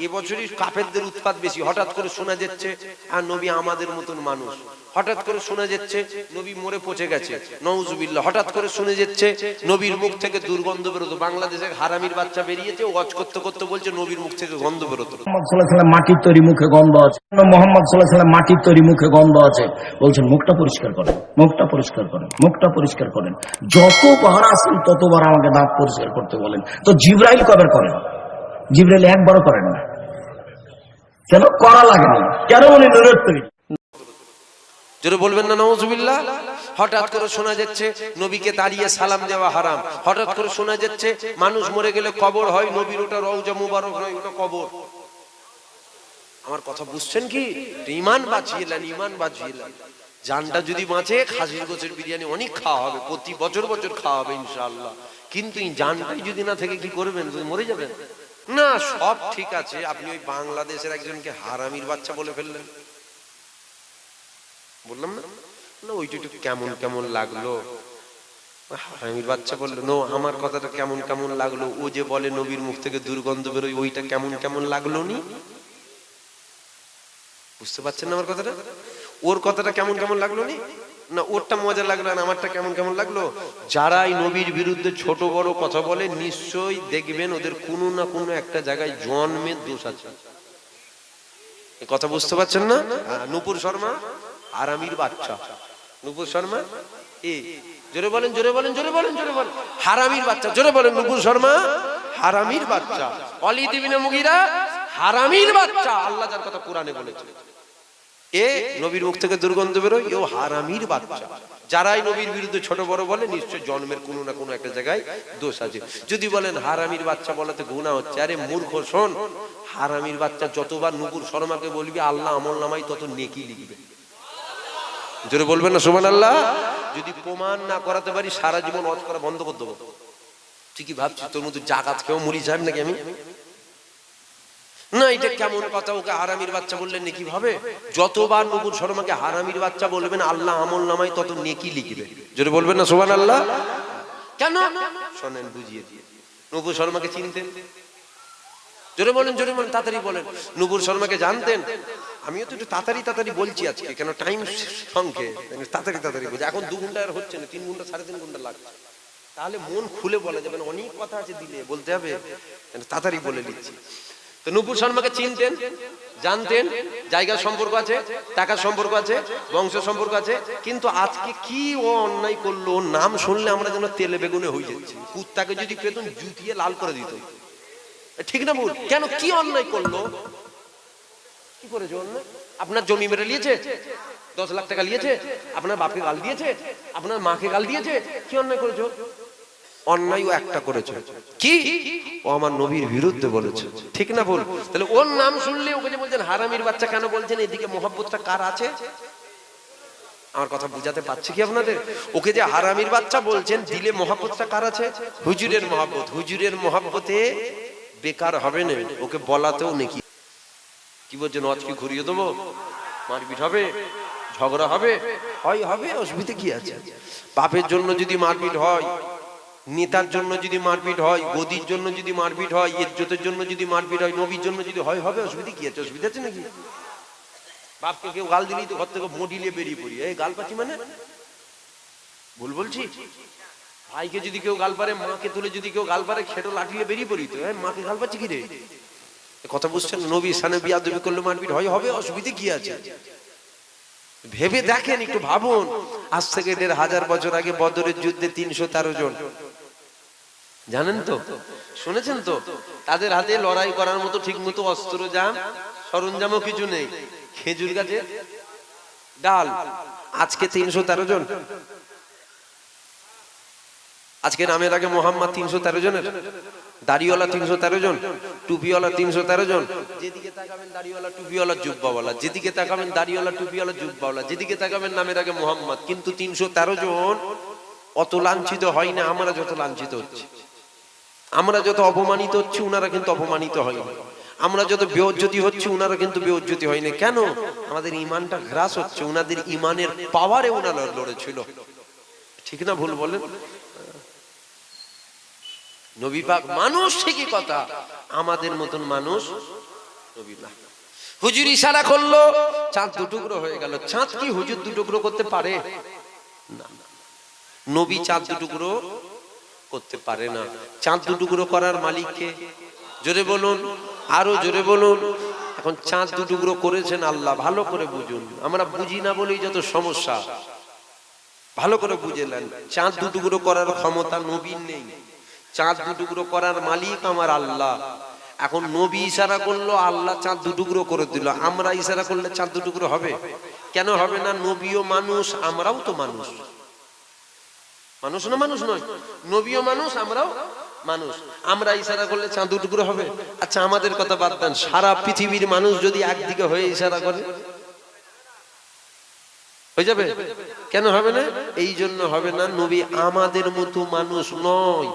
এবছরই কাফেরদের উৎপাত বেশি। হঠাৎ করে শোনা যাচ্ছে আর নবী আমাদের মতন মানুষ, হঠাৎ করে শোনা যাচ্ছে নবী মরে পচে গেছে, নাউজুবিল্লাহ। হঠাৎ করে শুনে যাচ্ছে নবীর মুখ থেকে দুর্গন্ধ বেরোতো। বাংলাদেশে হারামির বাচ্চা বেরিয়েছে, ওয়াজ করতে করতে বলছে নবীর মুখ থেকে গন্ধ বেরোতো। মুহাম্মদ সাল্লাল্লাহু আলাইহি ওয়াসাল্লাম মাটির তৈরি মুখে গন্ধ আছে, মুহাম্মদ সাল্লাল্লাহু আলাইহি ওয়াসাল্লাম মাটির তৈরি মুখে গন্ধ আছে, বলছেন মুখটা পরিষ্কার করেন, মুখটা পরিষ্কার করেন, মুখটা পরিষ্কার করেন। যতবার আসেন ততবার আমাকে দাঁত পরিষ্কার করতে বলেন। তো জিবরাইল কবে করেন? জিবরাইল একবারও করেন না। কেন করা লাগে না? কেন উনি নূরের তৈরি? জোরে বলবেন না নাউজুবিল্লাহ। হঠাৎ করে শোনা যাচ্ছে নবীকে দাঁড়িয়ে সালাম দেওয়া হারাম। হঠাৎ করে শোনা যাচ্ছে মানুষ মরে গেলে কবর হয়, নবীর ওটা রওজা মুবারক নয়, ওটা কবর। আমার কথা বুঝছেন কি? ঈমান বাঁচিয়েলেন, ঈমান বাঁচিয়েলেন। জানটা যদি বাঁচে খাসির গোছের বিরিয়ানি অনেক খাওয়া হবে, প্রতি বছর বছর খাওয়া হবে ইনশাআল্লাহ। কিন্তু এই জানটাই যদি না থেকে কি করবেন? মরে যাবেন না। সব ঠিক আছে, আপনি ওই বাংলাদেশের একজনকে হারামির বাচ্চা বলে ফেললেন, বললাম না না ওইটা একটু কেমন কেমন লাগলো, হারামির বাচ্চা বললো। নো, আমার কথাটা কেমন কেমন লাগলো? ও যে বলে নবীর মুখ থেকে দুর্গন্ধ বেরোয়, ওইটা কেমন কেমন লাগলো নি? বুঝতে পারছেন না আমার কথাটা? ওর কথাটা কেমন কেমন লাগলো নি? না ওরটা মজা লাগলো না, আমারটা কেমন কেমন লাগলো? যারাই নবীর বিরুদ্ধে ছোট বড় কথা বলে নিশ্চয়ই দেখবেন ওদের কোনো না কোনো একটা জায়গায় জন্মের দোষ আছে। কথা বুঝতে পারছেন না? নূপুর শর্মা হারামির বাচ্চা। নূপুর শর্মা জোরে বলেন, জোরে বলেন, জোরে বলেন, জোরে বলেন। হারামির বাচ্চা, জোরে বলেন। নূপুর শর্মা হারামির বাচ্চা। ওয়ালিদ ইবনে মুগীরা হারামির বাচ্চা। আল্লাহ যার কথা কোরআনে বলেছে, এ নবীর মুখ থেকে দুর্গন্ধ বেরোয়, এও হারামির বাচ্চা। যারাই নবীর বিরুদ্ধে ছোট বড় বলে নিশ্চয় জন্মের কোনো না কোনো একটা জায়গায় দোষ আছে। যদি বলেন হারামির বাচ্চা বলাতে গুনাহ হচ্ছে, আরে মূর্খ শোন, হারামির বাচ্চা যতবার নূপুর শর্মাকে বলবি আল্লাহ আমলনামায় তত নেকি লিখবে। জোরে বলবেন না সুবহানাল্লাহ। যদি প্রমাণ না করাতে পারি সারা জীবন ওয়াজ করা বন্ধ করে দেবো। তুই কি ভাবছিস তোর মতো জাকাত খেয়েও মরি যাবে নাকি আমি? না, এটা কেমন কথা? ওকে হারামির বাচ্চা বললেন নেকি হবে? যতবার নূপুর শর্মাকে হারামির বাচ্চা বলবেন আল্লাহ আমলনামায় তত নেকি লিখবে। জোরে বলবেন না সুবহানাল্লাহ। কেন? শোনেন বুঝিয়ে দিয়ে। নূপুর শর্মাকে চিনতেন? জোরে বলেন, জোরে বলেন, তাড়াতাড়ি বলেন। নূপুর শর্মাকে জানতেন? আমিও তো একটু তাড়াতাড়ি বলছি আজকে, কেন টাইম সংখ্যে তাড়াতাড়ি বলছি। এখন 2 ঘন্টা আর হচ্ছে না, 3 ঘন্টা 3.5 ঘন্টা লাগছে। তাহলে মন খুলে বলা যাবে না, অনেক কথা আছে দিলে বলতে হবে, তাড়াতাড়ি বলে দিচ্ছি। তো নূপুর শর্মাকে চিনতেন, জানতেন, জায়গার সম্পর্ক আছে, টাকার সম্পর্ক আছে, বংশ সম্পর্ক আছে। কিন্তু আজকে কি ও অন্যায় করলো, নাম শুনলে আমরা যেন তেলে বেগুনে হয়ে যাচ্ছি। কুত্তাকে যদি পেতেন জুতিয়ে লাল করে দিত। ঠিক না ভুল? কেন? কি অন্যায় করলো? কি করেছে অন্যায়? আপনার জমি মেরে নিয়েছে, 10 লাখ টাকা নিয়েছে, আপনার বাপকে গাল দিয়েছে, আপনার মাকে গাল দিয়েছে। কি অন্যায় করেছে? অন্যায় ও একটা করেছে, কি? ও আমার নবীর বিরুদ্ধে বলেছে। ঠিক না ভুল? তাহলে ওর নাম শুনলে ওকে যে বলছেন হারামির বাচ্চা কেন বলছেন? এদিকে মহব্বতটা কার আছে? আমার কথা বুঝাতে পারছি কি আপনাদের? ওকে যে হারামির বাচ্চা বলছেন, দিলে মহব্বতটা কার আছে? হুজুরের মহব্বত। হুজুরের মহব্বতে বেকার হবে না, ওকে বলাতেও নেকি। কি বলছেন? ওয়াজ কি ঘুরিয়ে দেবো? মারপিট হবে, ঝগড়া হবে? হয় হবে, অসুবিধা কি আছে? বাপের জন্য যদি মারপিট হয়, নেতার জন্য যদি মারপিট হয়, গদির জন্য যদি মারপিট হয়, ইজ্জতের জন্য যদি মারপিট হয়, নবীর জন্য যদি হয়, হবে, অসুবিধা কি আছে? অসুবিধা আছে নাকি? বাপকে কেউ গাল দিলেই তো ঘর থেকে মডিলে বেরিয়ে পড়ি, এই গাল পাচ্ছি মানে ভুল বলছি? ভাইকে যদি কেউ গাল পারে, মাকে তুলে যদি কেউ গাল পারে, খেটো লাঠিলে বেরিয়ে পড়ি তো, মাকে গাল পাচ্ছি কি রে? কথা বুঝছেন? নবী সানে বিয়াদবি করলে মারপিট হয়, হবে, অসুবিধা কি আছে? ভেবে দেখেন, একটু ভাবুন। আজ থেকে 1500 বছর আগে বদরের যুদ্ধে 313 জন, জানেন তো, শুনেছেন তো? তাদের হাতে লড়াই করার মতো ঠিক মতো অস্ত্র জাম সরঞ্জামও কিছু নেই, খেজুর গাছে ডাল। আজকে 313 জন। আজকে নামের আগে মোহাম্মদ 313 জনের, দাড়িওয়ালা 313 জন, টুপিওয়ালা 313 জন। যেদিকে তাকাবেন দাড়িওয়ালা, টুপিওয়ালা, জুব্বাওয়ালা, যেদিকে তাকাবেন দাড়িওয়ালা, টুপিওয়ালা, জুব্বাওয়ালা, যেদিকে তাকাবেন নামের আগে মোহাম্মদ। কিন্তু 313 জন অত লাঞ্ছিত হয় না আমরা যত লাঞ্ছিত হচ্ছি। আমরা যত অপমানিত হচ্ছি উনারা কিন্তু অপমানিত হয়নি। আমরা যত বেইজ্জতি হচ্ছি উনারা কিন্তু বেইজ্জতি হয়নি। কেন? আমাদের ঈমানটা হ্রাস হচ্ছে, উনাদের ঈমানের পাওয়ারে উনারা লড়েছিল। ঠিক না ভুল বলেন? নবী পাক মানুষ ঠিকই কথা, আমাদের মতন মানুষ নবী না। হুজুর ইশারা করলো, চাঁদ দুটুকরো হয়ে গেল। চাঁদ কি হুজুর দুটুকরো করতে পারে? না, নবী চাঁদ দুটুকরো করতে পারে না। চাঁদ দুটুকরো করার মালিক কে? জোরে বলুন, আরো জোরে বলুন। এখন চাঁদ দুটুকরো করেছেন আল্লাহ, ভালো করে বুঝুন। আমরা বুঝি না বলেই যত সমস্যা, ভালো করে বুঝে নেন। চাঁদ দুটুকরো করার ক্ষমতা নবীর নেই, চাঁদ দুটুকরো করার মালিক আমার আল্লাহ। এখন নবী ইশারা করলো, আল্লাহ চাঁদ দুটুকরো করে দিল। আমরা ইশারা করলে চাঁদ দুটুকরো হবে? কেন হবে না? নবীও মানুষ, আমরাও তো মানুষ। মানুষ না মানুষ নয়, নবীও মানুষ, আমরাও মানুষ। আমরা ইশারা করলে চাঁদ দুটুকরো হবে? আচ্ছা আমাদের কথা বাদ দেন, সারা পৃথিবীর মানুষ যদি একদিকে হয়ে ইশারা করে হয়ে যাবে? কেন হবে না? এই জন্য হবে না, নবী আমাদের মতো মানুষ নয়,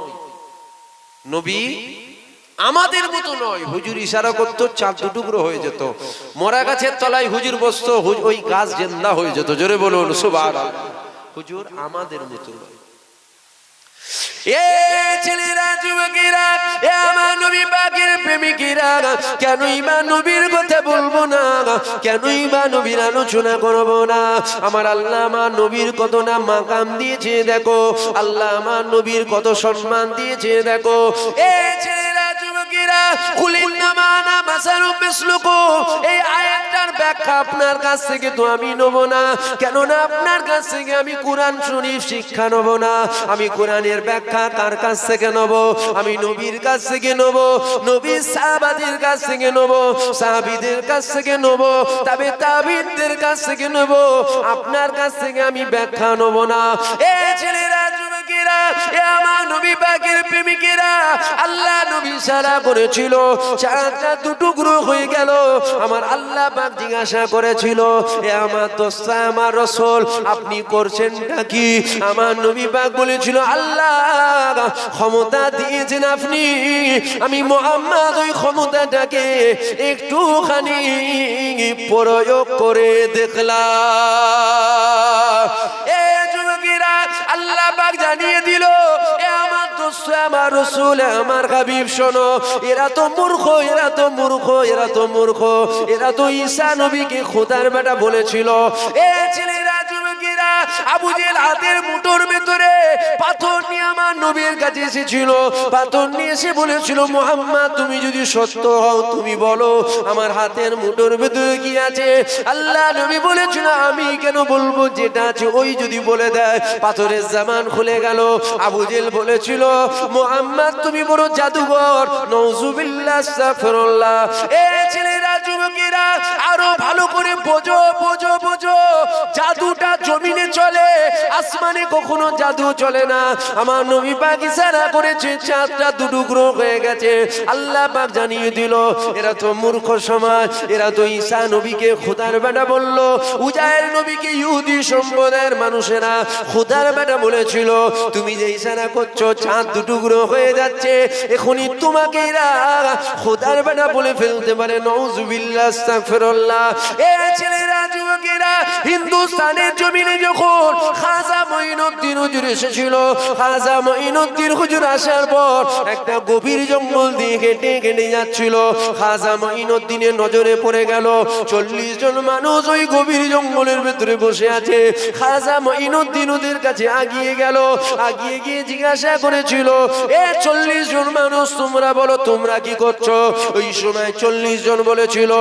নবী আমাদের মতো নয়। হুজুর ইশারা করতো, চাঁদ দুটুকরো হয়ে যেত। মরা গাছের তলায় হুজুর বসতো, ওই গাছ জিন্দা হয়ে যেত। জোরে বলুন সুবহানাল্লাহ। হুজুর আমাদের মতো নয়। এ ছেলেরা, যুবকেরা, এ আমার নবী পাকের প্রেমিকেরা, কেনই বা নবীর কথা বলবো না? কেনই বা নবীর আলোচনা করবো না? আমার আল্লাহ আমার নবীর কত না মাকাম দিয়েছে দেখো, আল্লাহ আমার নবীর কত সম্মান দিয়েছে দেখো। এ ছেলেরা, যুবকেরা, কুলিন নামানা মাসারু বিসলুকু, এই আয়াতটার ব্যাখ্যা আপনার কাছ থেকে তো আমি নেব না। কেননা আপনার কাছ থেকে আমি কোরআন শরীফ শিক্ষা নেব না। আমি কোরআনের ব্যাখ্যা কার কাছ থেকে নেব? আমি নবীর কাছ থেকে নেব, নবীর সাহাবাদের কাছ থেকে নেব, সাহাবীদের কাছ থেকে নেব, তবে তাবিঈনদের কাছ থেকে নেব। আপনার কাছ থেকে আমি ব্যাখ্যা নেব না। এ ছেলেরা, যুবকেরা, এ আমার নবী পাকের প্রেমিকেরা, আল্লাহ নবী ইশারা করেছিল, চাঁদটা দুটুকরো হয়ে গেল। আমার আল্লাহ পাক জিজ্ঞাসা করেছিল, এ আমার দোস্ত, আমার রাসূল, আপনি করছেনটা কি? আমার নবী পাক বলেছিল, আল্লাহ ক্ষমতা দিয়েছেন আপনি, আমি মুহাম্মদ ওই ক্ষমতাটাকে একটুখানি প্রয়োগ করে দেখলাম। এ যুবকেরা, আল্লাহ পাক জানিয়ে দিল, এ আমার দোস্ত, আমার রাসূল, আমার হাবিব, শোনো, এরা তো মূর্খ, এরা তো মূর্খ, এরা তো মূর্খ, এরা তো ঈসা নবীকে খোদার বেটা বলেছিল। এ ছেলেরা, যুবকেরা, আবু জেহেল হাতের মুঠোর ভেতরে পাথর নিয়ে আমার নবীর কাছে এসেছিল। পাথর নিয়ে এসে বলেছিল, মুহাম্মদ তুমি যদি সত্য হও তুমি বলো, আমার হাতের মুঠোর ভেতরে কি আছে? আল্লাহ নবী বলেছিল, আমি কেন বলবো, যেটা আছে ওই যদি বলে দেয়। পাথরের জামান খুলে গেল। আবু জেহেল বলেছিল, মুহাম্মদ তুমি বড় জাদুঘর, নাউজুবিল্লাহ, আস্তাগফিরুল্লাহ। এ ছেলেরা, যুবকেরা, আরো ভালো করে বোঝো, বোঝো, বোঝো। জাদুটা জমিনে চলে, আসমানে কখনো জাদু চলে না। আমার নবী পাক ইশারা করেছে, চাঁদটা দুটুকরো হয়ে গেছে। আল্লাহ পাক জানিয়ে দিল, এরা তো মূর্খ সমাজ, এরা তো ঈসা নবীকে খোদার বেটা বলল। উজায়ের নবীকে ইহুদি সম্প্রদায়ের মানুষেরা খোদার বেটা বলেছিল। তুমি যে ইশারা করছো চাঁদ দুটুকরো হয়ে যাচ্ছে, এখনই তোমাকে এরা খোদার বেটা বলে ফেলতে পারে। নাউজুবিল্লাহ, আস্তাগফিরুল্লাহ। এ ছেলেরা, যুবকেরা, হিন্দুস্তানের জমিনে যখন খাজা মঈনুদ্দিন হুজুর এসেছিল, খাজা মঈনুদ্দিন হুজুর আসার পর একটা গভীর জঙ্গল দিয়ে হেঁটে হেঁটে যাচ্ছিল। খাজা মঈনুদ্দিনের নজরে পড়ে গেল 40 জন মানুষ ওই গভীর জঙ্গলের ভেতরে বসে আছে। খাজা মঈনুদ্দিন ওদের কাছে আগিয়ে গেল, আগিয়ে গিয়ে জিজ্ঞাসা করেছিল, এ 40 জন মানুষ, তোমরা বলো তোমরা কি করছো? ওই সময় 40 জন বলেছিল,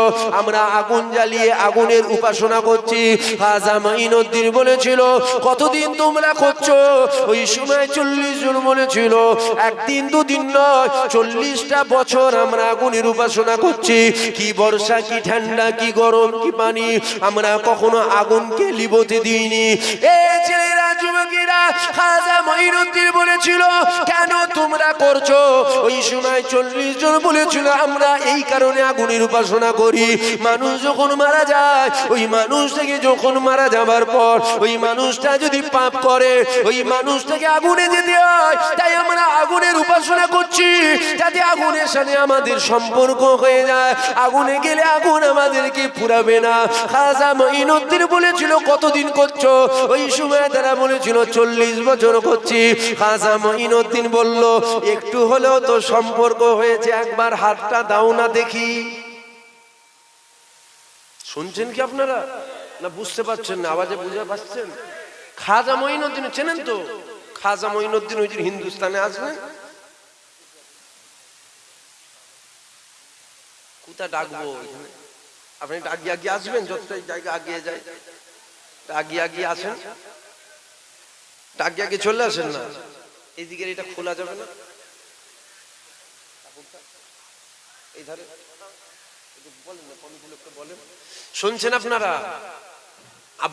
আমরা আগুন জ্বালিয়ে আগুনের উপাসনা করছি। খাজা মঈনুদ্দিন বলেছিল, কতদিন তোমরা করছো? ওই সময় 40 জন বলেছিল, একদিন দুদিন নয়, 40টা বছর আমরা আগুনের উপাসনা করছি। কি বর্ষা, কি ঠান্ডা, কি গরম, কি পানি, আমরা কখনো আগুনকে লিবতে দিইনি। এ ছেলেরা, যুবকেরা, খাজা মঈনুদ্দিন বলেছিল, কেন তোমরা করছো? ওই সময় 40 জন বলেছিল, আমরা এই কারণে আগুনের উপাসনা করি। মানুষ যখন মারা যায়, ওই মানুষটাকে যখন মারা যাবার পর ওই মানুষটা যদি পাপ করে, ওই মানুষটাকে আগুনে যেতে হয়। তাই আমরা আগুনের উপাসনা করছি, যাতে আগুনের সাথে আমাদের সম্পর্ক হয়ে যায়। আগুনে গেলে আগুন আমাদেরকে পুরাবে না। খাজা মঈনুদ্দিন বলেছিল, কতদিন করছো? ওই সময় তারা বলেছিল, 40 বছর করছি। খাজা মঈনুদ্দিন বলল, একটু হলেও তো সম্পর্ক হয়েছে, একবার হাতটা দাও না দেখি। শুনছেন কি আপনারা না বুঝতে পারছেন না? আওয়াজে বুঝতে পারছেন? খাজা মঈনুদ্দিন চেনেন তো? খাজা মঈনুদ্দিন হুজুর হিন্দুস্তানে আসবেন, কোথা ডাকবো? আপনি আগিয়ে আগিয়ে আসবেন, যতটাই জায়গা আগিয়ে যায় আগিয়ে আগিয়ে আসেন, আগিয়ে আগে চলে আসেন না। এইদিকে এটা খোলা যাবে না, এই ধারে বলেন না, বলেন। শুনছেন আপনারা?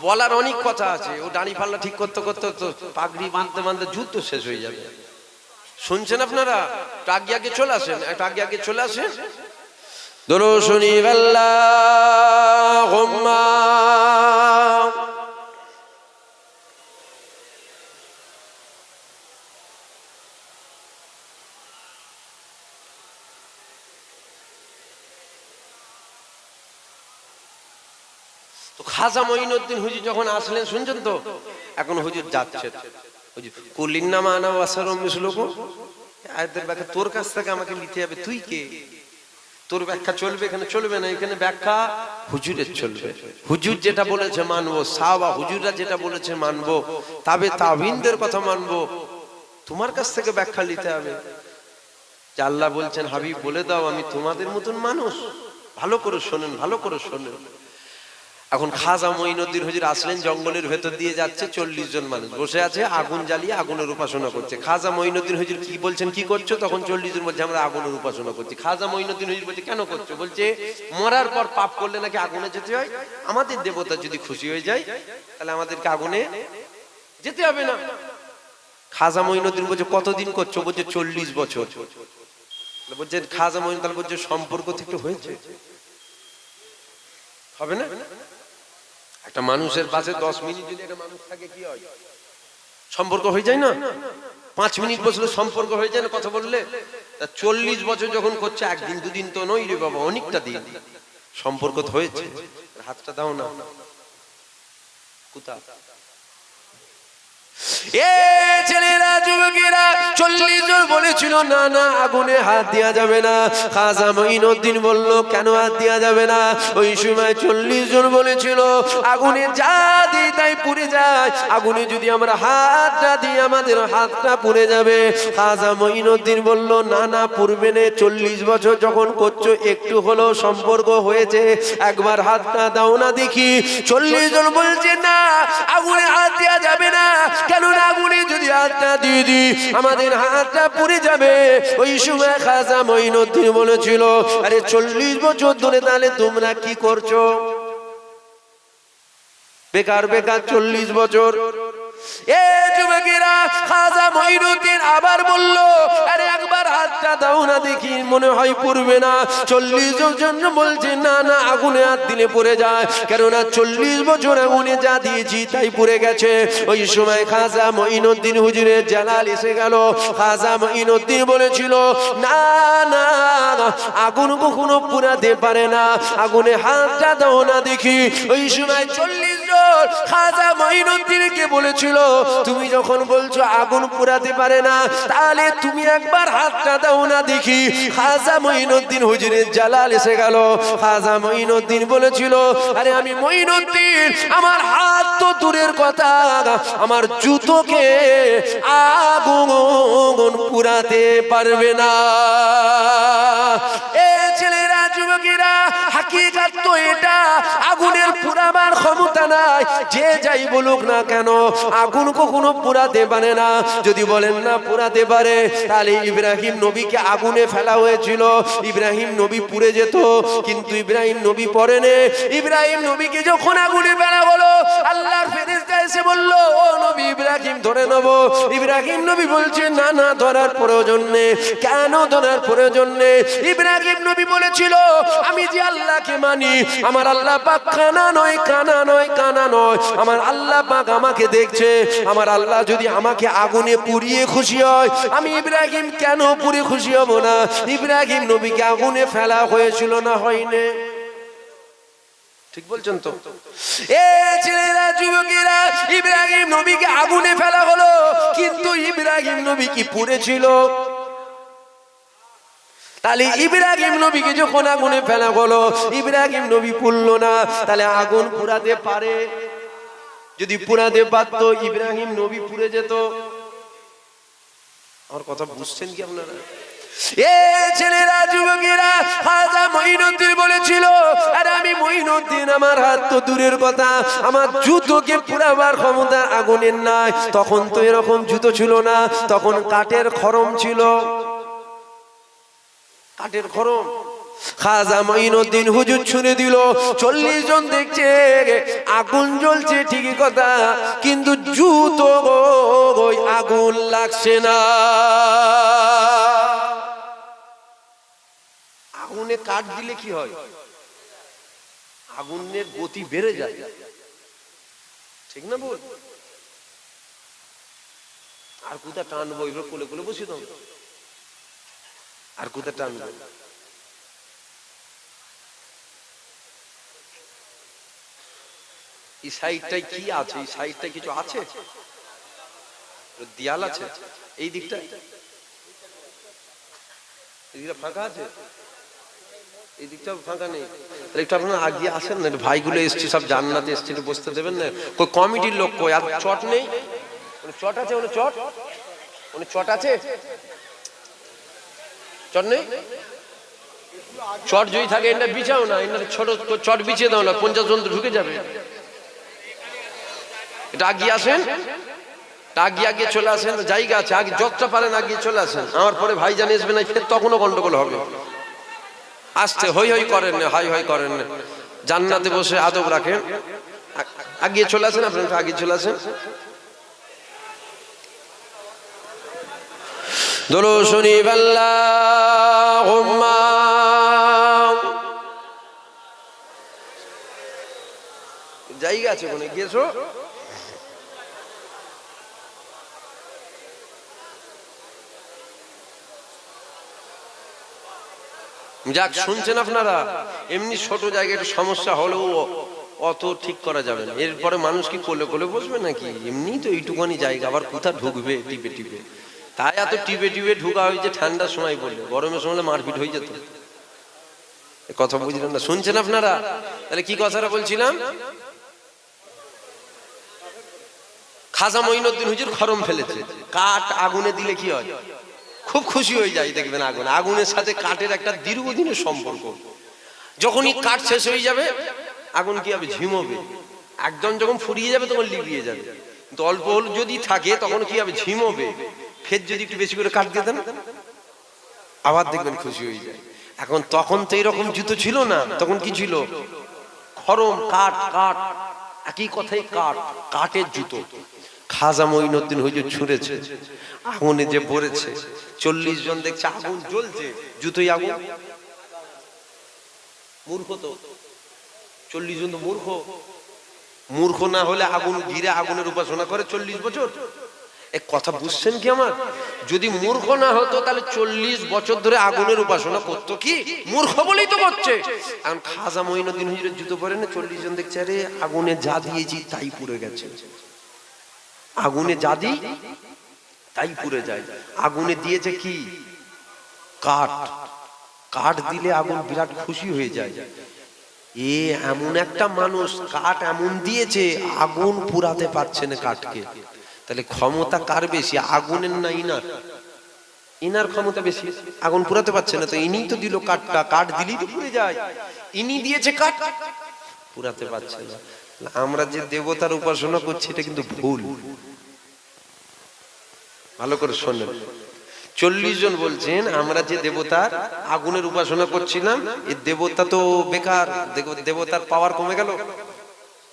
বলার অনেক কথা আছে। ও দাড়ি পাল্লা ঠিক করতে করতে তো পাগড়ি বাঁধতে বাঁধতে যুদ্ধ শেষ হয়ে যাবে। শুনছেন আপনারা? আগে আগে চলে আসেন, একটা আগে আগে চলে আসেন। দরুদ শরীফ আল্লাহুম্মা তো খাজা মঈনুদ্দিন হুজুর যখন আসলেন, শুনছেন তো? এখন হুজুর যাচ্ছেন, হুজুর কুলিন্নামা আনা ওয়াসারুম মিসলুকুম, আয়াতের ব্যাখ্যা তোর কাছ থেকে আমাকে নিতে হবে। তুই কে? তোর ব্যাখ্যা চলবে এখানে? চলবে না। এখানে ব্যাখ্যা হুজুরের চলবে। হুজুর যেটা বলেছে মানবো, সাহাবা হুজুররা যেটা বলেছে মানবো, তবে তাবিনদের কথা মানবো। তোমার কাছ থেকে ব্যাখ্যা নিতে হবে। যে আল্লাহ বলছেন হাবিব বলে দাও আমি তোমাদের মতন মানুষ। ভালো করে শোনেন, ভালো করে শোনেন। এখন খাজা মঈনুদ্দিন হুজুর আসলেন, জঙ্গলের ভেতর দিয়ে যাচ্ছে, 40 জন মানুষ বসে আছে, আগুন জ্বালিয়ে আগুনের উপাসনা করছে। খাজা মঈনুদ্দিন হুজুর কি বলছেন, কি করছো? তখন 40 জন বলছে আমরা আগুনের উপাসনা করছি। খাজা মঈনুদ্দিন হুজুর বলছে কেন করছো? বলছে মরার পর পাপ করলে নাকি আগুনে যেতে হয়, আমাদের দেবতা যদি খুশি হয়ে যায় তাহলে আমাদেরকে আগুনে যেতে হবে না। খাজা মঈনুদ্দিন বলছে কতদিন করছো? বলছে 40 বছর। বলছে খাজা মঈনুদ্দিন বলছে সম্পর্ক থেকে হয়েছে, হবে না? একটা মানুষের পাশে 10 মিনিট যদি একটা মানুষ থাকে কি হয়? সম্পর্ক হয়ে যায় না? 5 মিনিট বসলে সম্পর্ক হয়ে যায় না কথা বললে? তা 40 বছর যখন করছে, একদিন দুদিন তো নই রে বাবা, অনেকটা দিন সম্পর্ক তো হয়েছে। হাতটা দাও না। কোথা এ ছেলেরা, যুবকেরা, 40 জন বলেছিল না না আগুনে হাত দেওয়া যাবে না। খাজা মঈনুদ্দিন বলল কেন হাত দেওয়া যাবে না? ওই সময় 40 জন বলেছিল আগুনে যা দিই তাই পুড়ে যায়, আগুনে যদি আমরা হাতটা দিই আমাদের হাতটা পুড়ে যাবে। খাজা মঈনুদ্দিন বলল না না পুড়বে না, 40 বছর যখন করছো একটু হলো সম্পর্ক হয়েছে, একবার হাতটা দাও না দেখি। 40 জন বলছে না আগুনে হাত দেওয়া যাবে না, কেননা আগুনে যদি হাতটা দিয়ে দিই আমাদের হাতটা পুড়ে যাবে। ওই সময় খাজা মঈনুদ্দিন বলেছিল আরে 40 বছর ধরে তাহলে তোমরা কি করছো? বেকার বেকার 40 বছর। এ যুবকেরা, খাজা মঈনুদ্দিন আবার বলল আরে একবার হাতটা দাও না দেখি, মনে হয় পুড়বে না। 40 জন বলছে না না আগুনে হাত দিলে পুড়ে যায়, কেননা 40 বছর আগুনে যা দিয়েছি তাই পুড়ে গেছে। ওই সময় খাজা মঈনুদ্দিন হুজুরের জালাল এসে গেল। খাজা মঈনুদ্দিন বলেছিল না না আগুন কখনো পুড়াতে পারে না, আগুনে হাতটা দাও না দেখি। ওই সময় 40 জন খাজা মঈনুদ্দিনকে বলেছিল তুমি যখন বলছো আগুন পুড়াতে পারে না, তাহলে তুমি একবার হাতটা দাও না দেখি। খাজা মঈনুদ্দিন হুজুরের জালাল এসে গেল। খাজা মঈনুদ্দিন বলেছিল আরে আমি মঈনুদ্দিন, আমার হাত তো দূরের কথা, আমার জুতোকে আগুন পুড়াতে পারবে না। এ ছেলেরা, যুবকেরা, হাকিকাত তো এটা, আগুনের পুরাবার ক্ষমতা নাই। যে যাই বলুক না কেন আগুন কখনো পুরাতে পারে না। যদি বলেন না পুরাতে পারে, তাহলে ইব্রাহিম নবীকে আগুনে ফেলা হয়েছিল, ইব্রাহিম নবী পুড়ে যেত, কিন্তু ইব্রাহিম নবী পড়েনি। ইব্রাহিম নবীকে যখন আগুনে ফেলা হলো, আল্লাহর ফেরেশতা এসে বলল ও নবী ইব্রাহিম ধরে নেব। ইব্রাহিম নবী বলছে না না ধরার প্রয়োজন নেই। কেন ধরার প্রয়োজন নেই? ইব্রাহিম নবী বলেছিল আমি যে আল্লাহকে মানি, আমার আল্লাহ পাক কানা নয়, কানা নয়, কানা নয়, আমার আল্লাহ পাক আমাকে দেখছে। আমার আল্লাহ যদি আমাকে আগুনে পুড়িয়ে খুশি হয়, আমি ইব্রাহিম কেন পুড়ে খুশি হব না? ইব্রাহিম নবীকে আগুনে ফেলা হয়েছিল না হয়নি? ঠিক বলছেন তো? এ ছেলেরা, যুবকেরা, ইব্রাহিম নবীকে আগুনে ফেলা হলো, কিন্তু ইব্রাহিম নবী কি পুড়েছিল? তাহলে ইব্রাহিম নবীকে যখন আগুনে ফেলা হলো, ইব্রাহিম নবী পুড়লো না, তাহলে আগুন পুড়াতে পারে? যদি পুড়াতে পারতো ইব্রাহিম নবী পুড়ে যেত। আমার কথা বুঝছেন কি আপনারা? এ ছেলেরা, যুবকেরা, খাজা মঈনুদ্দিন বলেছিল, আরে আমি মঈনুদ্দিন, আমার হাত তো দূরের কথা, আমার জুতোকে পুরাবার ক্ষমতা আগুনের নাই। তখন তো এরকম জুতো ছিল না, তখন কাঠের খড়ম ছিল, কাঠের খড়ম। খাজা মঈনুদ্দিন হুজুর ছুঁড়ে দিল, 40 জন দেখছে আগুন জ্বলছে, ঠিকই কথা, কিন্তু জুতো ওই আগুন লাগছে না। আগুনে কাঠ দিলে কি হয়? আগুনের গতি বেড়ে যায়, ঠিক না বল? আর কোথা টানবো, এবার কোলে কোলে বসি তো, আর কোথা টানবো? এই সাইডটায় কি আছে? এই সাইডটায় কিছু আছে? দেয়াল আছে? এই দিকটা ফাঁকা আছে, এই দিকটা ফাঁকা নেই। তাহলে একটু আপনারা আগিয়ে আসেন না, ভাইগুলো এসছে সব জান্নাতে এসছে, একটু বসতে দেবেন না? কই কমিটির লোক কই? আর চট নেই? চট আছে? চট চট আছে? চট নেই? চট যদি থাকে এটা বিছাও না, এটা ছোট চট বিছিয়ে দাও না, 50 জন তো ঢুকে যাবে। এটা আগিয়ে আসেন, আগিয়ে চলে আসেন, জায়গা আছে, আগে যতটা পারেন আগিয়ে চলে আসেন। আমার পরে ভাই জানিয়ে আসবে না, ফের তখনও গন্ডগোল হবে। আসতে হই হই করেন না, হাই হাই করেন না, জান্নাতে বসে আদব রাখেন। আগিয়ে চলে আসেন, আপনারা আগিয়ে চলে আসেন। দোলো শরীফ আল্লাহুম্মা। জায়গা আছে কোনে, গিয়েছো? যাক, শুনছেন আপনারা? এমনি ছোট জায়গায় একটু সমস্যা হলেও অত ঠিক করা যাবে না। এরপরে মানুষ কি কোলে কোলে বসবে নাকি? এমনি তো এইটুখানি জায়গা, আবার কোথা ঢুকবে টিপে টিপে? তাই এত টিপে টিপে ঢুকা হয়েছে ঠান্ডার সময় বললে, গরমের সময় মারপিট হয়ে যেত। কথা বুঝলেন না? শুনছেন আপনারা? তাহলে কি কথাটা বলছিলাম? খাজা মঈনুদ্দিন হুজুর খড়ম ফেলেছে। কাঠ আগুনে দিলে কি হয়? খুব খুশি হয়ে যায়, দেখবেন আগুন, আগুনের সাথে কাঠের একটা দীর্ঘদিনের সম্পর্ক। যখনই কাঠ শেষ হয়ে যাবে আগুন কি হবে? ঝিমবে। একদম যখন ফুরিয়ে যাবে তখন লিভিয়ে যাবে, কিন্তু অল্প যদি থাকে তখন কি হবে? ঝিমবে। ফের যদি একটু বেশি করে কাঠ দিয়ে দেন আবার দেখবেন খুশি হয়ে যায়। এখন তখন তো এরকম জুতো ছিল না, তখন কি ছিল? খড়ম, কাঠ, কাঠ, একই কথাই কাঠ, কাঠের জুতো। খাজা মঈনুদ্দিন হুজুর ছুঁড়েছে, আগুনে যে পড়েছে, 40 জন দেখছে আগুন জ্বলছে, জুতোই আগুন। মূর্খ তো 40 জন তো মূর্খ। মূর্খ না হলে আগুন ঘিরে আগুনের উপাসনা করে 40 বছর? এক কথা বুঝছেন কি আমার? যদি মূর্খ না হতো তাহলে 40 বছর ধরে আগুনের উপাসনা করতো কি? মূর্খ বলেই তো করছে। এখন খাজা মঈনুদ্দিন হুজুরের জুতো পরে না, 40 জন দেখছে আরে আগুনে যা দিয়েছি তাই পুড়ে গেছে। আগুনে যা দিই তাই পুড়ে যায়। আগুনে দিয়েছে কি? কাঠ। কাঠ দিলে আগুন বিরাট খুশি হয়ে যায়। এ এমন একটা মানুষ, কাঠ এমন দিয়েছে আগুন পুরাতে পারছে না কাঠকে। তাহলে ক্ষমতা কার বেশি, আগুনের না ইনার? ইনার ক্ষমতা বেশি, আগুন পুরাতে পারছে না, তো ইনি তো দিল কাঠটা, কাঠ দিলেই তো পুড়ে যায়। ইনি দিয়েছে কাঠ, পুরাতে পারছে না। আমরা যে দেবতার উপাসনা করছি এটা কিন্তু ভুল। ভালো করে শোনেন, 40 জন বলছেন আমরা যে দেবতার আগুনের উপাসনা করছিলাম, এই দেবতা তো বেকার, দেবতার পাওয়ার কমে গেল,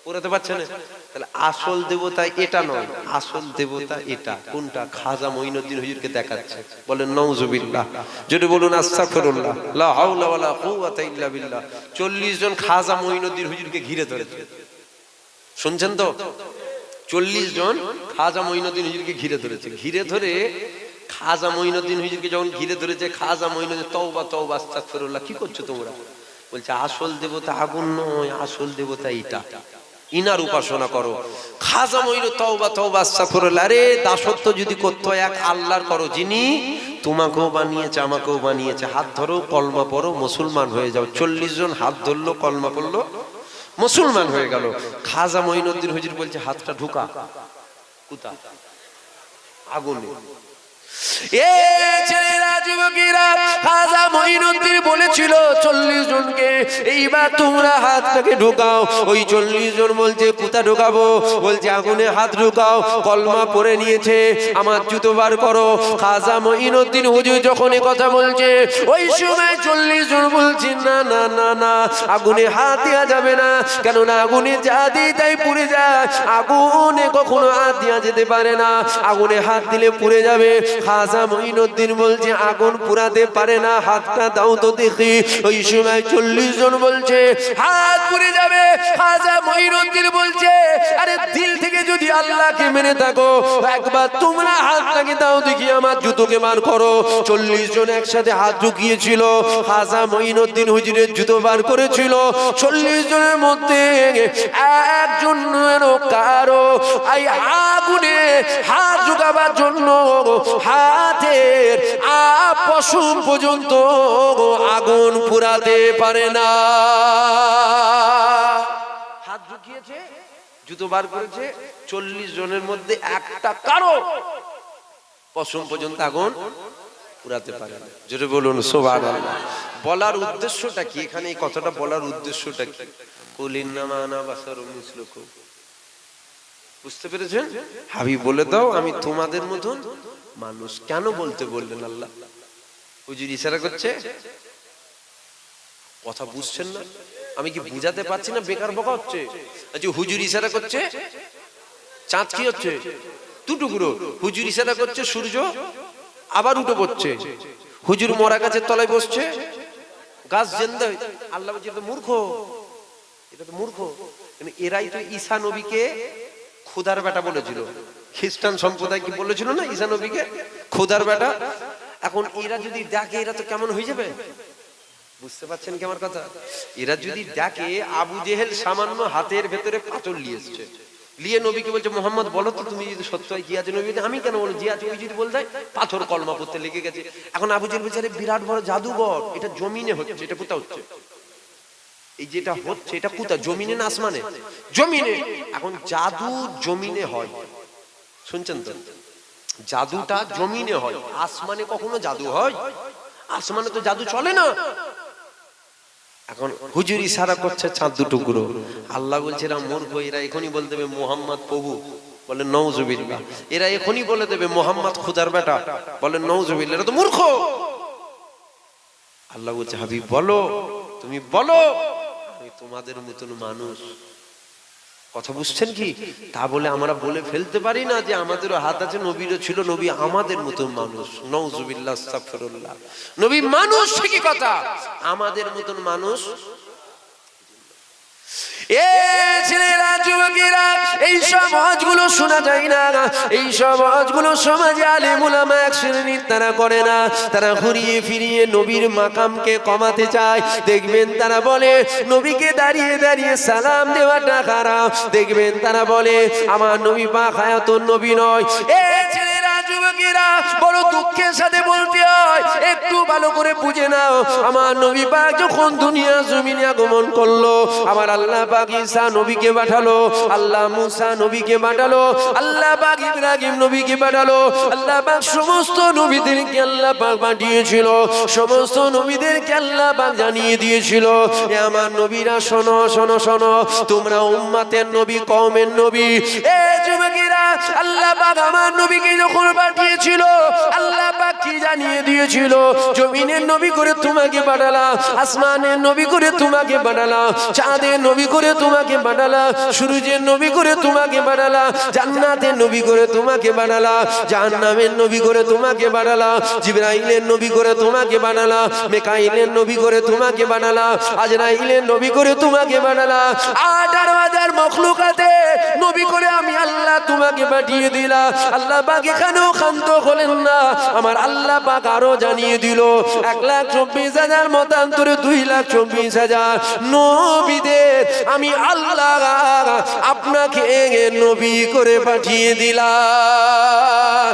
পুরাতে পারছে না। তাহলে আসল দেবতা এটা নয়, আসল দেবতা এটা। কোনটা? খাজা মঈনুদ্দিন হুজুরকে দেখাচ্ছে। বলেন নাউজুবিল্লাহ, যদি বলুন আস্তাগফিরুল্লাহ, লা হাওলা ওয়ালা কুওয়াতা ইল্লা বিল্লাহ। 40 জন খাজা মঈনুদ্দিন হুজুরকে ঘিরে ধরেছে, শুনছেন তো? 40 জন খাজা মঈনুদ্দিন হুজুরকে ঘিরে ধরেছে। ঘিরে ধরে খাজা মঈনুদ্দিন হুজুরকে যখন ঘিরে ধরেছে, খাজা মঈনুদ্দিন তওবা তওবা আস্তাগফিরুল্লাহ, কি করছো তোমরা? বলছে আসল দেবতা আগুন নয়, আসল দেবতা এটা, ইনার উপাসনা করো। খাজা মঈনুদ্দিন তওবা তওবা আস্তাগফিরুল্লাহ, আরে দাসত্ব যদি করতে হয় এক আল্লাহর করো, যিনি তোমাকেও বানিয়েছে আমাকেও বানিয়েছে, হাত ধরো কলমা পড়ো মুসলমান হয়ে যাও। 40 জন হাত ধরলো, কলমা পড়লো, মুসলমান হয়ে গেল। খাজা মঈনুদ্দিন হুজুর বলছে হাতটা ঢুকা কুতা আগুনে। এ ছেলেরা যুবকেরা, খাজা মঈনুদ্দিন বলেছিল 40 জনকে এইবার তোমরা হাতটাকে ঢোকাও। ওই 40 জন বলছে কোথা ঢোকাবো? বলছে আগুনে হাত ঢোকাও। কলমা পড়ে নিয়েছে, আমার জুতো বার করো। খাজা মঈনুদ্দিন হুজুর যখন এই কথা বলছে, ওই সময় 40 জন বলছে না না না না, আগুনে হাত দেওয়া যাবে না, কেননা আগুনে যা দিই তাই পুড়ে যায়, আগুনে কখনো হাত দেওয়া যেতে পারে না, আগুনে হাত দিলে পুড়ে যাবে। খাজা মঈনুদ্দিন বলছে আগুন পুরাতে পারে না, হাতটা দাও তো দেখি। ওই সময় 40 জন বলছে হাত পুড়ে যাবে। খাজা মঈনুদ্দিন বলছে আরে দিল থেকে যদি আল্লাহকে মেনে থাকো, একবার তোমরা হাতটাকে দাও দেখি, আমার জুতোকে বার করো। 40 জন একসাথে হাত ঢুকিয়েছিল, খাজা মঈনুদ্দিন হুজুরের জুতো বার করেছিল। 40 জনের মধ্যে একজন কারো এই আগুনে হাত ঢুকাবার জন্য হাতের পশম পর্যন্ত আগুন পুরাতে পারে না। হাত ঢুকিয়েছে, জুতো বার করেছে, 40 জনের মধ্যে একটা কারো পশম পর্যন্ত আগুন পুরাতে পারে না। জোরে বলুন সুবহানাল্লাহ। বলার উদ্দেশ্যটা কি এখানে? এই কথাটা বলার উদ্দেশ্যটা কি? কুলিন্নামা আনা বাশারুম মিসলুকুম। বুঝতে পেরেছেন? হাবিব বলে দাও আমি তোমাদের মতন মানুষ। কেন বলতে বললেন আল্লাহ? হুজুর ইশারা করছে, কথা বুঝছেন না? আমি কি বুঝাতে পারছি না? বেকার বকা হচ্ছে। আচ্ছা হুজুর ইশারা করছে, চাঁদ কি হচ্ছে? দুটুকরো। হুজুর ইশারা করছে, সূর্য আবার উঠে পড়ছে। হুজুর মরা গাছের তলায় বসছে, গাছ জিন্দা। আল্লাহ বলছে এটা তো মূর্খ, এটা তো মূর্খ। এরাই তো ঈসা নবীকে খোদার বেটা বলেছিল। খ্রিস্টান সম্প্রদায় কি বলেছিল না ঈসা নবীকে খোদার বেটা? এখন এরা যদি দেখে, এরা তো কেমন হয়ে যাবে? বুঝতে পারছেন কি আমার কথা? এরা যদি দেখে আবু জেহেল সামান্য হাতের ভেতরে পাথর নিয়ে এসছে, লিয়ে নবীকে বলছে মোহাম্মদ বলো তো তুমি যদি সত্য হয় কি আছে? নবী বলছে আমি কেন বলবো, যে আছে ওই যদি বল দেয়। পাথর কলমা পড়তে লেগে গেছে। এখন আবু জেহেল বলছে আরে বিরাট বড় জাদুঘর, এটা জমিনে হচ্ছে। এটা কোথা হচ্ছে? এই যেটা হচ্ছে এটা কোথা? জমিনে না আসমানে? জমিনে। এখন জাদু জমিনে হয়, শুনছেন তো? জাদুটা জমিনে হয়, আসমানে কখনো জাদু হয়? আসমানে তো জাদু চলে না। এখন হুজুর ইশারা করছে চাঁদ দুটুকরো। আল্লাহ বলছে এরা মূর্খ, এরা এখনই বলে দেবে মোহাম্মদ প্রভু, বলে নাউজুবিল্লাহ। এরা এখনই বলে দেবে মোহাম্মদ খোদার বেটা, বলে নাউজুবিল্লাহ। এরা তো মূর্খ। আল্লাহ বলছে হাবিব বলো, তুমি বলো আমি তোমাদের মতন মানুষ। কথা বুঝছেন কি? তা বলে আমরা বলে ফেলতে পারি না যে আমাদেরও হাত আছে, নবীরও ছিল, নবী আমাদের মতন মানুষ। নাউজুবিল্লাহ, আস্তাগফিরুল্লাহ। নবী মানুষ ঠিকই কথা, আমাদের মতন মানুষ। এ ছেলেরা যুবকেরা, এই সমাজগুলো শোনা যায় না, এই সমাজগুলো সমাজে আলেম উলামা এক শ্রেণীর তারা করে না। তারা ঘুরিয়ে ফিরিয়ে নবীর মাকামকে কমাতে চায়। দেখবেন তারা বলে নবীকে দাঁড়িয়ে দাঁড়িয়ে সালাম দেওয়াটা খারাপ। দেখবেন তারা বলে আমার নবী পাক হায়াতুন নবী নয়। এ ছেলেরা যুবকেরা, বড় দুঃখের সাথে বলতে হয়, একটু ভালো করে বুঝে নাও, আমার নবী পাক যখন দুনিয়া জমিনে আগমন করলো, আমার আল্লাহ পাক ঈসা নবীকে পাঠালো, আল্লাহ মুসা নবীকে পাঠালো, আল্লাহ পাক ইব্রাহিম নবীকে পাঠালো, আল্লাহ পাক সমস্ত নবীদেরকে আল্লাহ পাক পাঠিয়েছিল, সমস্ত নবীদেরকে আল্লাহ পাক জানিয়ে দিয়েছিল এ আমার নবীরা শোনো শোনো শোনো, তোমরা উম্মতের নবী, কওমের নবী। এ যুবকেরা, আল্লাহ পাক আমার নবীকে যখন পাঠিয়েছিল, আল্লাহ পাক কি জানিয়ে দিয়েছিল? জমিনের নবী করে তোমাকে পাঠালাম, আসমানের নবী করে তোমাকে পাঠালাম, চাঁদের নবী করে তোমাকে পাঠালাম, সূর্যের নবী করে তোমাকে পাঠালাম, জান্নাতের নবী করে তোমাকে পাঠালাম, জাহান্নামের নবী করে তোমাকে পাঠালাম, জিবরাইলের নবী করে তোমাকে পাঠালাম, মিকাইলের নবী করে তোমাকে পাঠালাম, আজরাইলের নবী করে তোমাকে পাঠালাম। 18,000 মখলুকাতে নবী করে আমি আল্লাহ তোমাকে পাঠিয়ে দিলাম। আল্লাহ পাক এখানেও ক্ষান্ত হলেন না, আমার আল্লাহ পাক আরো জানিয়ে দিল 1,24,000 মতান্তরে 2,24,000 নবীদের আমি আল্লাহ আপনাকে নবী করে পাঠিয়ে দিলাম।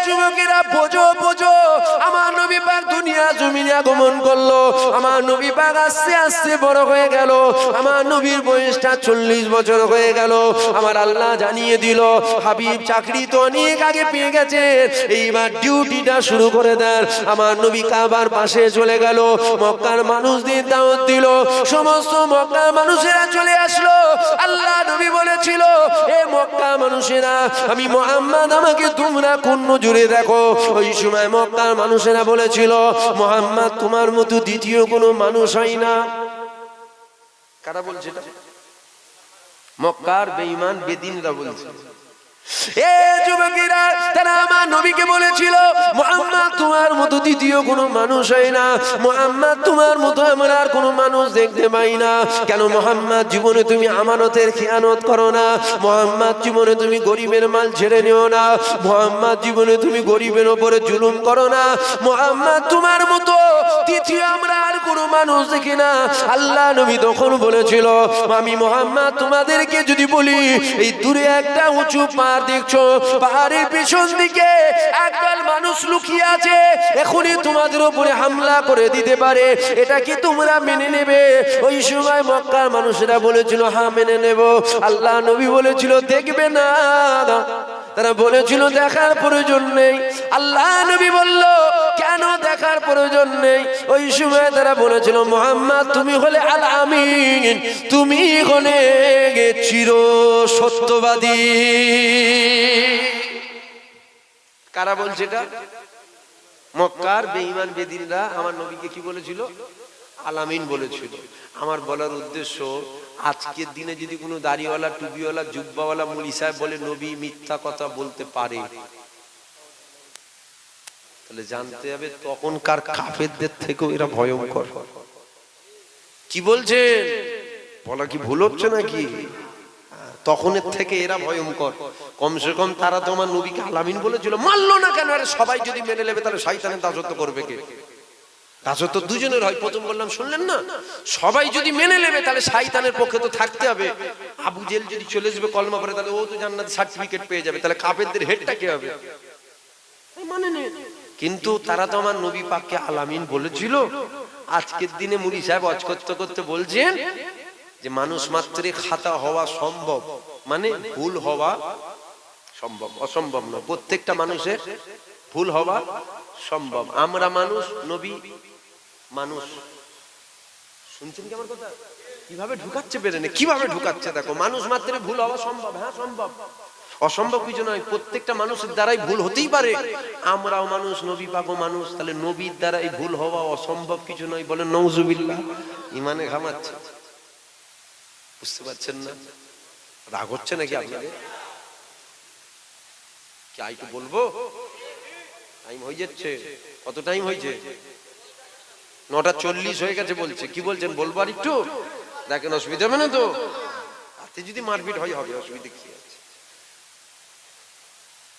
যুবকেরা বোঝো বোঝো, আমার নবী পাক দুনিয়া জমিনে আগমন করলো। আমার নবী পাক আস্তে আস্তে বড় হয়ে গেল। আমার নবীর বয়সটা 40 বছর হয়ে গেল। আমার আল্লাহ জানিয়ে দিল, হাবিব চাকরি তো অনেক আগে পেয়ে গেছে, এইবার ডিউটিটা শুরু করে দেন। আমার নবী কাবার পাশে চলে গেল, মক্কার মানুষদের দাওয়াত দিল। সমস্ত মক্কার মানুষেরা চলে আসলো। আল্লাহ নবী বলেছিল, এ মক্কা মানুষেরা, আমি মুহাম্মদ, আমাকে তোমরা কোন নজরে দেখো। ওই সময় মক্কার মানুষেরা বলেছিল, মুহাম্মদ তোমার মতো দ্বিতীয় কোনো মানুষ হয় না। কারা বলছে এটা? মক্কার বেঈমান বেদিনরা বলছে। এ যুবকেরা, তারা আমার নবীকে বলেছিল, মুহাম্মদ তোমার মতো দ্বিতীয় কোনো মানুষ হয় না, মুহাম্মদ তোমার মতো আমরা আর কোনো মানুষ দেখতে পাই না। কেন মুহাম্মদ জীবনে তুমি আমানতের খেয়ানত করো না, মুহাম্মদ জীবনে তুমি গরিবের মাল ছেড়ে নিও না, মুহাম্মদ জীবনে তুমি গরিবের ওপরে জুলুম করো না, মুহাম্মদ তোমার মতো দ্বিতীয় আমরা আর কোনো মানুষ দেখি না। আল্লাহ নবী তখন বলেছিল, আমি মুহাম্মদ তোমাদেরকে যদি বলি, এই দূরে একটা উঁচু পাহাড় দেখছো, পাহাড়ের পেছন দিকে একদল মানুষ লুকিয়ে আছে, এখনই তোমাদের উপরে হামলা করে দিতে পারে, এটা কি তোমরা মেনে নেবে? ওই সময় মক্কার মানুষেরা বলেছিল, হ্যাঁ মেনে নেব। আল্লাহ নবী বলেছিল, দেখবে না। তারা বলেছিল, দেখার প্রয়োজন নেই। আল্লাহ নবী বলল, কেন দেখার প্রয়োজন নেই? ওই সময় তারা বলেছিল, মুহাম্মদ তুমি হলে আল আমিন, তুমি হলে চির সত্যবাদী। কারা বলছে এটা? মক্কার বেঈমান বেদিনরা আমার নবীকে কি বলেছিল? আল আমিন বলেছিল। আমার বলার উদ্দেশ্য, আজকের দিনে যদি কোনো দাড়িওয়ালা, টুপিওয়ালা, জুব্বাওয়ালা মুলি সাহেব বলে নবী মিথ্যা কথা বলতে পারে, তাহলে জানতে হবে তখনকার কাফেরদের থেকেও এরা ভয়ঙ্কর। কি বলছেন? বলা কি ভুল হচ্ছে নাকি? তখনের থেকে এরা ভয়ঙ্কর। কমসে কম তারা তো আমার নবীকে আল আমিন বলেছিল, মানলো না কেন? আরে সবাই যদি মেনে নেবে, তাহলে শয়তানের দাসত্ব করবে কে? দাসত্ব দুজনের হয়। প্রথম বললাম, শুনলেন না? সবাই যদি মেনে নেবে, তাহলে শয়তানের পক্ষে তো থাকতে হবে। আবু জেল যদি চলে যাবে কলমা পড়ে, তাহলে ও তো জান্নাত সার্টিফিকেট পেয়ে যাবে, তাহলে কাফেরদের হেডটা কে হবে? মানে নেই। কিন্তু তারা তো আমার নবী পাককে আল আমিন বলেছিল। আজকের দিনে মুলি সাহেব ওয়াজ করতে করতে বলছেন যে মানুষ মাত্রে খাতা হওয়া সম্ভব, মানে ভুল হওয়া সম্ভব, অসম্ভব না। প্রত্যেকটা মানুষের ভুল হওয়া সম্ভব। আমরা মানুষ, নবী মানুষ। শুনছেন কি আমার কথা? কিভাবে ঢুকাচ্ছে বেরেনে, কিভাবে ঢুকাচ্ছে দেখো। মানুষ মাত্রে ভুল হওয়া সম্ভব, হ্যাঁ সম্ভব, অসম্ভব কিছু নয়। প্রত্যেকটা মানুষের দ্বারাই ভুল হতেই পারে। আমরাও মানুষ, নবী পাকও মানুষ, তাহলে নবীর দ্বারাই ভুল হওয়া অসম্ভব কিছু নয়। বলেন নাউজুবিল্লাহ। ইমানে ঘামাচ্ছে, বুঝতে পারছেন না? রাগ হচ্ছে নাকি আপনাকে? কি আইটু বলবো? টাইম হয়ে যাচ্ছে। কত টাইম হয়েছে? 9:40 হয়ে গেছে বলছে। কি বলছেন, বলবো আর একটু? দেখেন অসুবিধা হবে না তো? তাতে যদি মারপিট হয় হবে, অসুবিধা কি আছে?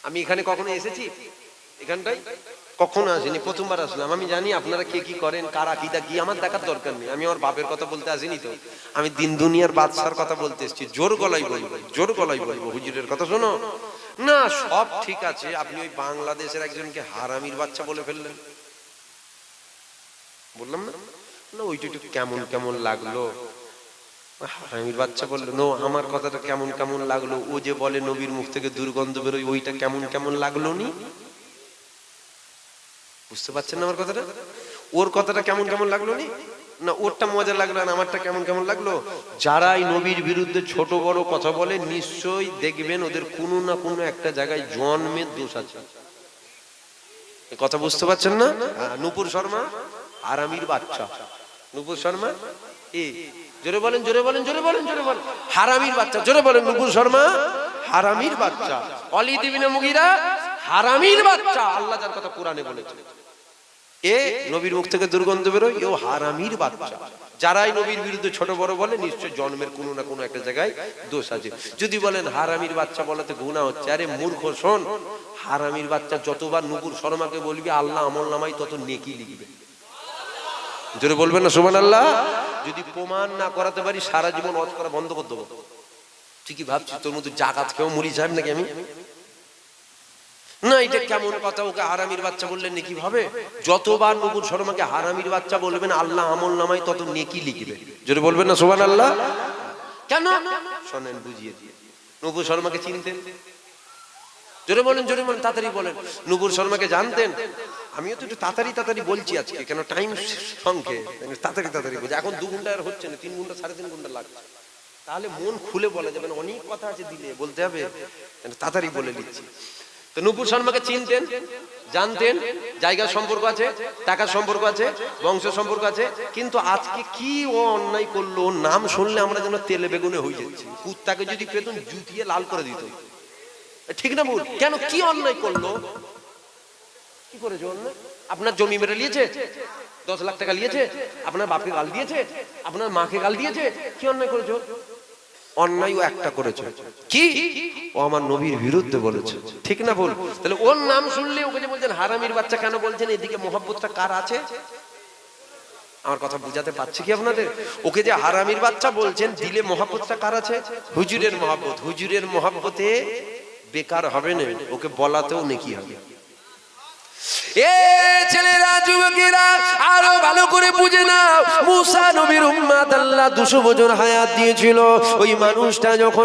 আমি এখানে কখনো এসেছি? এখানটাই কখনো আসিনি, প্রথমবার আসলাম। আমি জানি আপনারা কে কি করেন, কার আকীদা কি, আমার দেখার দরকার নেই। আমি আমার বাপের কথা বলতে আসিনি তো, আমি দিন দুনিয়ার বাদশার কথা বলতে এসেছি। জোর গলায় বলবো, জোর গলায় বলবো, হুজুরের কথা শোনো না। সব ঠিক আছে, আপনি ওই বাংলাদেশের একজনকে হারামির বাচ্চা বলে ফেললেন, বললাম না? না ওইটা একটু কেমন কেমন লাগলো। হারামির বাচ্চা বললো, নো আমার কথাটা কেমন কেমন লাগলো। ও যে বলে নবীর মুখ থেকে দুর্গন্ধ বেরোয়, ওইটা কেমন কেমন লাগলো নি? বুঝতে পারছেন না আমার কথাটা? ওর কথাটা কেমন কেমন লাগলো নি? না ওরটা মজা লাগলো, না আমারটা কেমন কেমন লাগলো? যারাই নবীর বিরুদ্ধে ছোট বড় কথা বলে, নিশ্চয়ই দেখবেন ওদের কোনো না কোনো একটা জায়গায় জন্মের দোষ আছে। কথা বুঝতে পারছেন না? নূপুর শর্মা হারামির বাচ্চা। নূপুর শর্মা জোরে বলেন, জোরে বলেন, জোরে বলেন, জোরে বলেন। হারামির বাচ্চা, জোরে বলেন। নূপুর শর্মা হারামির বাচ্চা। ওয়ালিদ ইবনে মুগীরা হারামির বাচ্চা। আল্লাহ যার কথা কোরআনে বলেছে, এ নবীর মুখ থেকে দুর্গন্ধ বেরোয়, এও হারামির বাচ্চা। যারাই নবীর বিরুদ্ধে ছোট বড় বলে, নিশ্চয় জন্মের কোনো না কোনো একটা জায়গায় দোষ আছে। যদি বলেন হারামির বাচ্চা বলাতে গুনাহ হচ্ছে, আরে মূর্খ শোন, হারামির বাচ্চা যতবার নূপুর শর্মাকে বলবি, আল্লাহ আমলনামায় তত নেকি লিখবে। জোরে বলবেন না সুবহানাল্লাহ? যদি প্রমাণ না করাতে পারি, সারা জীবন ওয়াজ করা বন্ধ করে দেবো। তুই কি ভাবছিস তোর মতো জাকাত খেয়েও মুড়ি সাহেব নাকি আমি? না এটা কেমন কথা, ওকে হারামির বাচ্চা বললেন নেকি ভাবে? যতবার নূপুর শর্মাকে হারামির বাচ্চা বলবেন আল্লাহ আমল নামায় তত নেকি লিখবে। যদি বলবেন না সুবহানাল্লাহ? কেন শোনেন বুঝিয়ে দিয়ে। নূপুর শর্মাকে চিনতেন? জোরে বলেন, জোরে বলেন, তাড়াতাড়ি বলেন। নূপুর শর্মাকে জানতেন? আমিও তো একটু তাড়াতাড়ি বলছি আজকে, কেন টাইম সংখ্যে তাড়াতাড়ি বলছি। এখন 2 ঘন্টা আর হচ্ছে না, 3 ঘন্টা 3.5 ঘন্টা লাগছে। তাহলে মন খুলে বলা যাবে না, অনেক কথা আছে দিলে বলতে হবে, তাড়াতাড়ি বলে দিচ্ছি। তো নূপুর শর্মাকে চিনতেন, জানতেন, জায়গার সম্পর্ক আছে, টাকার সম্পর্ক আছে, বংশ সম্পর্ক আছে, কিন্তু আজকে কি ও অন্যায় করলো, ওর নাম শুনলে আমরা যেন তেলে বেগুনে হয়ে যাচ্ছি। কুত্তাকে যদি পেতুন জুতিয়ে লাল করে দিত। ঠিক না ভুল? কেন, কি অন্যায় করলো? কি করেছে অন্যায়? আপনার জমি মেরে নিয়েছে, 10 লাখ টাকা নিয়েছে, আপনার বাপকে গাল দিয়েছে, আপনার মাকে গাল দিয়েছে, কি অন্যায় করেছো? অন্যায় একটা করেছে, কি? ও আমার নবীর বিরুদ্ধে বলেছে। ঠিক না ভুল? তাহলে ওর নাম শুনলে ওকে যে বলছেন হারামির বাচ্চা কেন বলছেন, এদিকে মহব্বতটা কার আছে? আমার কথা বুঝাতে পারছি কি আপনাদের? ওকে যে হারামির বাচ্চা বলছেন, দিলে মহব্বতটা কার আছে? হুজুরের মহব্বত। হুজুরের মহব্বতে বেকার হবে না, ওকে বলাতেও নেকি হবে। এ ছেলেরা, যুবকেরা, আরো ভালো করে বুঝে নাও, মুসা নবীর উম্মত আল্লাহ 200 বছর হায়াত দিয়েছিল। ওই মানুষটা যখন